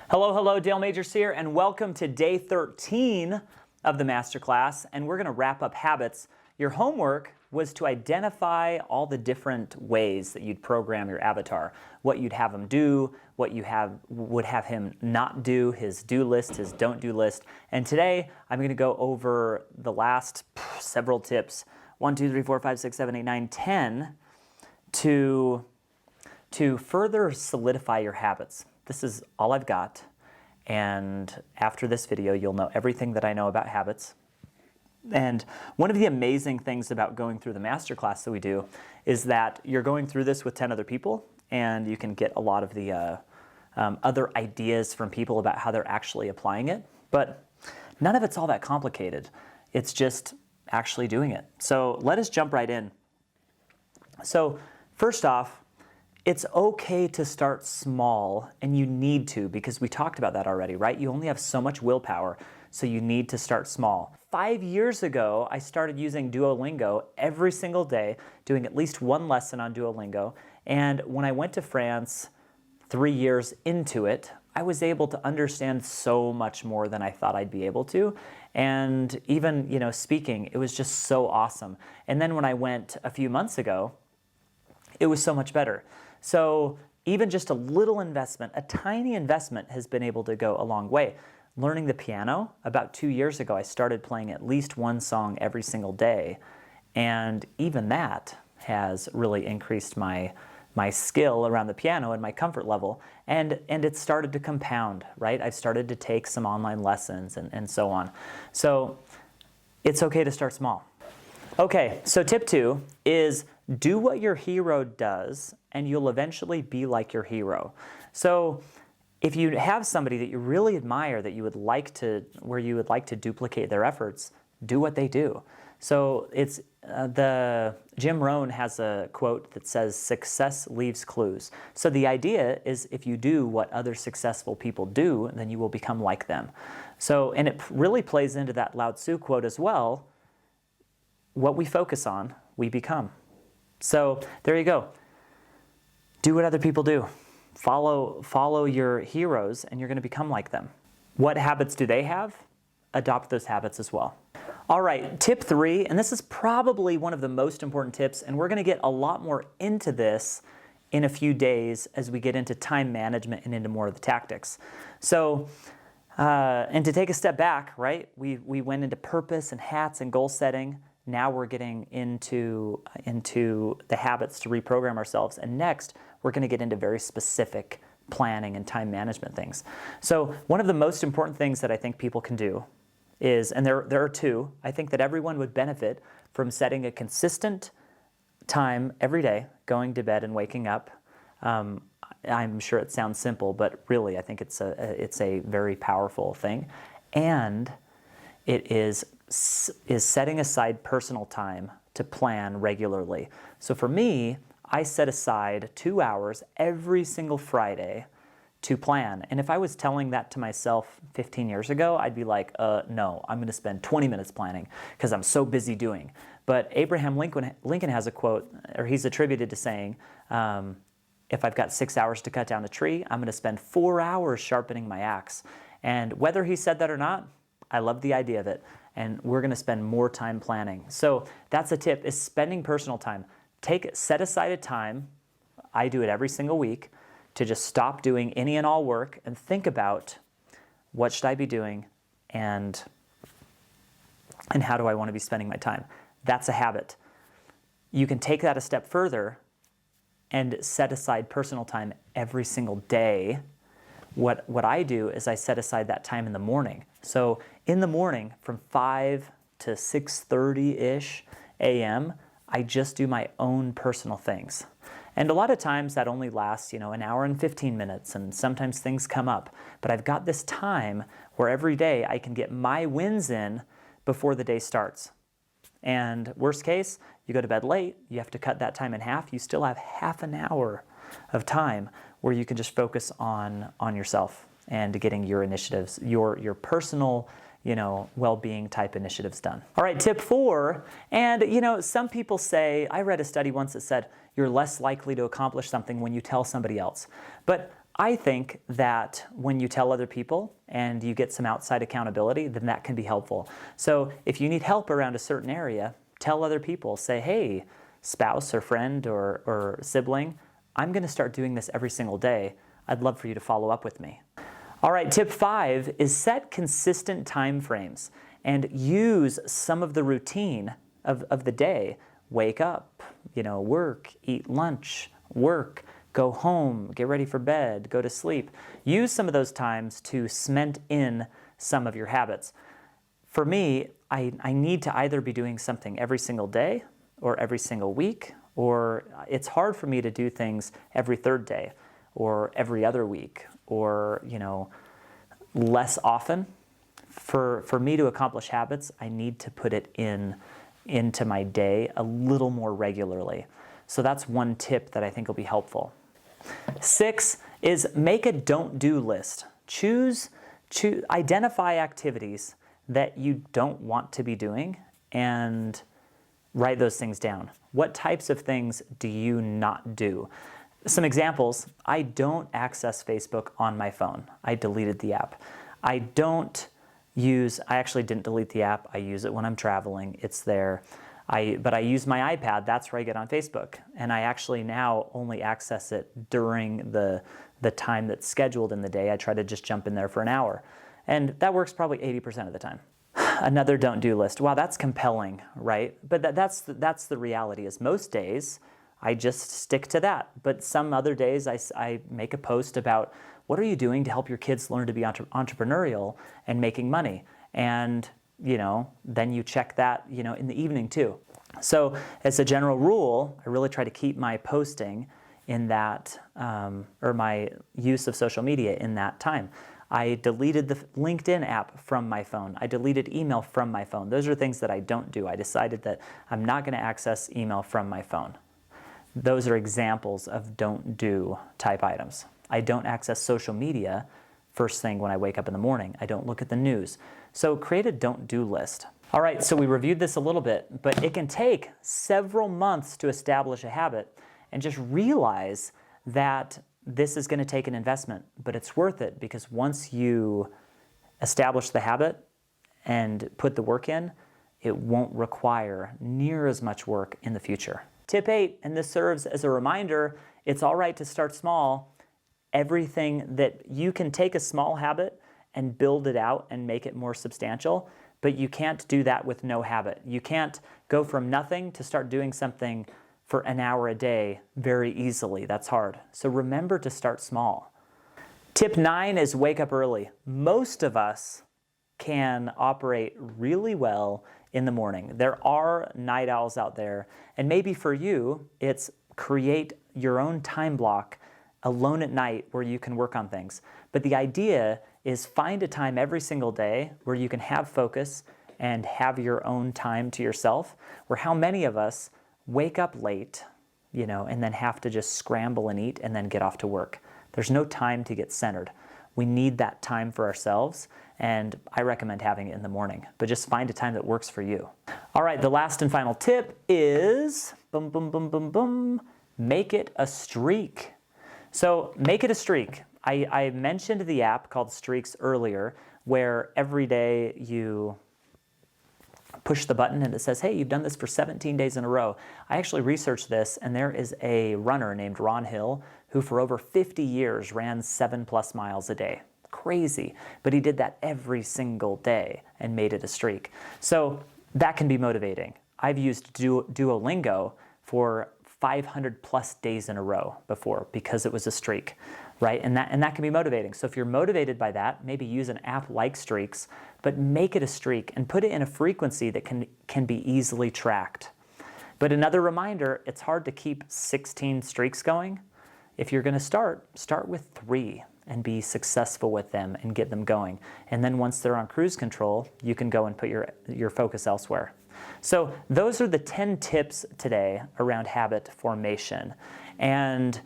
Hello, Dale Majors here, and welcome to day 13 of the Masterclass, and we're going to wrap up habits. Your homework was to identify all the different ways that you'd program your avatar, what you'd have him do, what you would have him not do, his do list, his don't do list. And today, I'm going to go over the last several tips, 1, 2, 3, 4, 5, 6, 7, 8, 9, 10, to further solidify your habits. This is all I've got, and after this video, you'll know everything that I know about habits. And one of the amazing things about going through the masterclass that we do is that you're going through this with 10 other people, and you can get a lot of the other ideas from people about how they're actually applying it. But none of it's all that complicated. It's just actually doing it. So let us jump right in. So first off, it's okay to start small, and you need to, because we talked about that already, right? You only have so much willpower, so you need to start small. 5 years ago, I started using Duolingo every single day, doing at least one lesson on Duolingo. And when I went to France 3 years into it, I was able to understand so much more than I thought I'd be able to. And even, speaking, it was just so awesome. And then when I went a few months ago, it was so much better. So even just a little investment, a tiny investment, has been able to go a long way. Learning the piano, about 2 years ago, I started playing at least one song every single day. And even that has really increased my skill around the piano and my comfort level. And it started to compound, right? I've started to take some online lessons and so on. So it's okay to start small. Okay, so tip 2 is do what your hero does, and you'll eventually be like your hero. So if you have somebody that you really admire, that you would like to, where you would like to duplicate their efforts, do what they do. So it's Jim Rohn has a quote that says, "Success leaves clues." So the idea is if you do what other successful people do, then you will become like them. So, and it really plays into that Lao Tzu quote as well. What we focus on, we become. So there you go. Do what other people do. Follow your heroes, and you're going to become like them. What habits do they have? Adopt those habits as well. All right, tip 3, and this is probably one of the most important tips, and we're going to get a lot more into this in a few days as we get into time management and into more of the tactics. So, and to take a step back, right, we went into purpose and hats and goal setting. Now we're getting into the habits to reprogram ourselves. And next, we're going to get into very specific planning and time management things. So one of the most important things that I think people can do is, and there are two, I think that everyone would benefit from setting a consistent time every day, going to bed and waking up. I'm sure it sounds simple, but really I think it's a very powerful thing. And it is setting aside personal time to plan regularly. So for me, I set aside 2 hours every single Friday to plan. And if I was telling that to myself 15 years ago, I'd be like, no, I'm going to spend 20 minutes planning because I'm so busy doing. But Abraham Lincoln has a quote, or he's attributed to saying, if I've got 6 hours to cut down a tree, I'm going to spend 4 hours sharpening my axe. And whether he said that or not, I love the idea of it, and we're going to spend more time planning. So that's a tip, is spending personal time. Set aside a time, I do it every single week, to just stop doing any and all work and think about what should I be doing and how do I want to be spending my time. That's a habit. You can take that a step further and set aside personal time every single day. What I do is I set aside that time in the morning. So in the morning from 5 to 6:30-ish a.m., I just do my own personal things. And a lot of times that only lasts, an hour and 15 minutes, and sometimes things come up. But I've got this time where every day I can get my wins in before the day starts. And worst case, you go to bed late, you have to cut that time in half, you still have half an hour of time where you can just focus on yourself and getting your initiatives, your personal, well-being type initiatives done. All right, tip 4, and some people say, I read a study once that said you're less likely to accomplish something when you tell somebody else. But I think that when you tell other people and you get some outside accountability, then that can be helpful. So if you need help around a certain area, tell other people. Say, hey, spouse or friend or sibling, I'm going to start doing this every single day. I'd love for you to follow up with me. All right, tip 5 is set consistent time frames and use some of the routine of the day. Wake up, work, eat lunch, work, go home, get ready for bed, go to sleep. Use some of those times to cement in some of your habits. For me, I need to either be doing something every single day or every single week, or it's hard for me to do things every third day or every other week or, less often. For me to accomplish habits, I need to put it into my day a little more regularly. So that's one tip that I think will be helpful. 6 is make a don't do list. Identify activities that you don't want to be doing and write those things down. What types of things do you not do? Some examples: I don't access Facebook on my phone. I deleted the app. I actually didn't delete the app. I use it when I'm traveling. It's there. But I use my iPad. That's where I get on Facebook. And I actually now only access it during the time that's scheduled in the day. I try to just jump in there for an hour. And that works probably 80% of the time. Another don't do list. Wow, that's compelling, right? But that's the reality, is most days I just stick to that. But some other days I make a post about what are you doing to help your kids learn to be entrepreneurial and making money. And then you check that, in the evening too. So as a general rule, I really try to keep my posting in that, or my use of social media in that time. I deleted the LinkedIn app from my phone. I deleted email from my phone. Those are things that I don't do. I decided that I'm not going to access email from my phone. Those are examples of don't do type items. I don't access social media first thing when I wake up in the morning. I don't look at the news. So create a don't do list. All right, so we reviewed this a little bit, but it can take several months to establish a habit, and just realize that this is going to take an investment, but it's worth it, because once you establish the habit and put the work in, it won't require near as much work in the future. Tip 8, and this serves as a reminder, it's all right to start small. Everything that you can take a small habit and build it out and make it more substantial, but you can't do that with no habit. You can't go from nothing to start doing something for an hour a day very easily. That's hard. So remember to start small. Tip 9 is wake up early. Most of us can operate really well in the morning. There are night owls out there, and maybe for you, it's create your own time block alone at night where you can work on things. But the idea is find a time every single day where you can have focus and have your own time to yourself, where how many of us wake up late, and then have to just scramble and eat and then get off to work. There's no time to get centered. We need that time for ourselves, and I recommend having it in the morning, but just find a time that works for you. All right, the last and final tip is make it a streak. So make it a streak. I mentioned the app called Streaks earlier, where every day you push the button and it says, hey, you've done this for 17 days in a row. I actually researched this, and there is a runner named Ron Hill who for over 50 years ran 7+ miles a day. Crazy. But he did that every single day and made it a streak. So that can be motivating. I've used Duolingo for 500+ days in a row before because it was a streak, right? And that can be motivating. So if you're motivated by that, maybe use an app like Streaks, but make it a streak and put it in a frequency that can be easily tracked. But another reminder, it's hard to keep 16 streaks going. If you're going to start with 3 and be successful with them and get them going. And then once they're on cruise control, you can go and put your focus elsewhere. So those are the 10 tips today around habit formation. And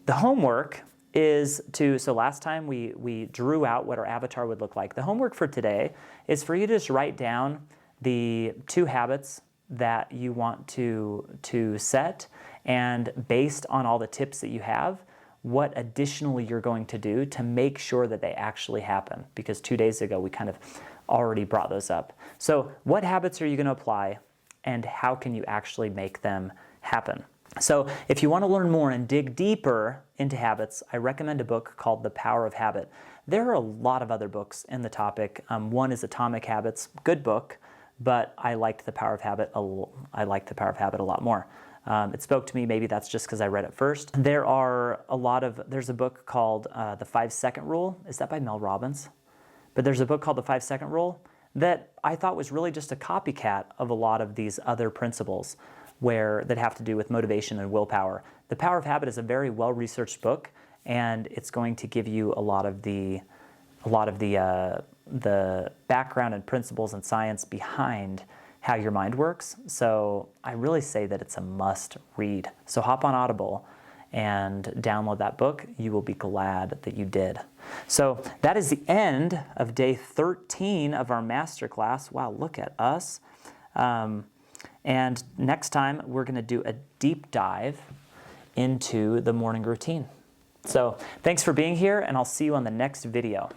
the homework is so last time we drew out what our avatar would look like. The homework for today is for you to just write down the 2 habits that you want to set, and based on all the tips that you have, what additionally you're going to do to make sure that they actually happen, because 2 days ago we kind of already brought those up. So what habits are you going to apply, and how can you actually make them happen? So if you want to learn more and dig deeper into habits, I recommend a book called The Power of Habit. There are a lot of other books in the topic. One is Atomic Habits, good book, but I liked The Power of Habit a lot more. It spoke to me. Maybe that's just because I read it first. There's a book called The 5-Second Rule. Is that by Mel Robbins? But there's a book called The 5-Second Rule that I thought was really just a copycat of a lot of these other principles that have to do with motivation and willpower. The Power of Habit is a very well-researched book, and it's going to give you a lot of the background and principles and science behind how your mind works. So I really say that it's a must read. So hop on Audible and download that book. You will be glad that you did. So that is the end of day 13 of our masterclass. Wow, look at us. And next time we're going to do a deep dive into the morning routine. So thanks for being here, and I'll see you on the next video.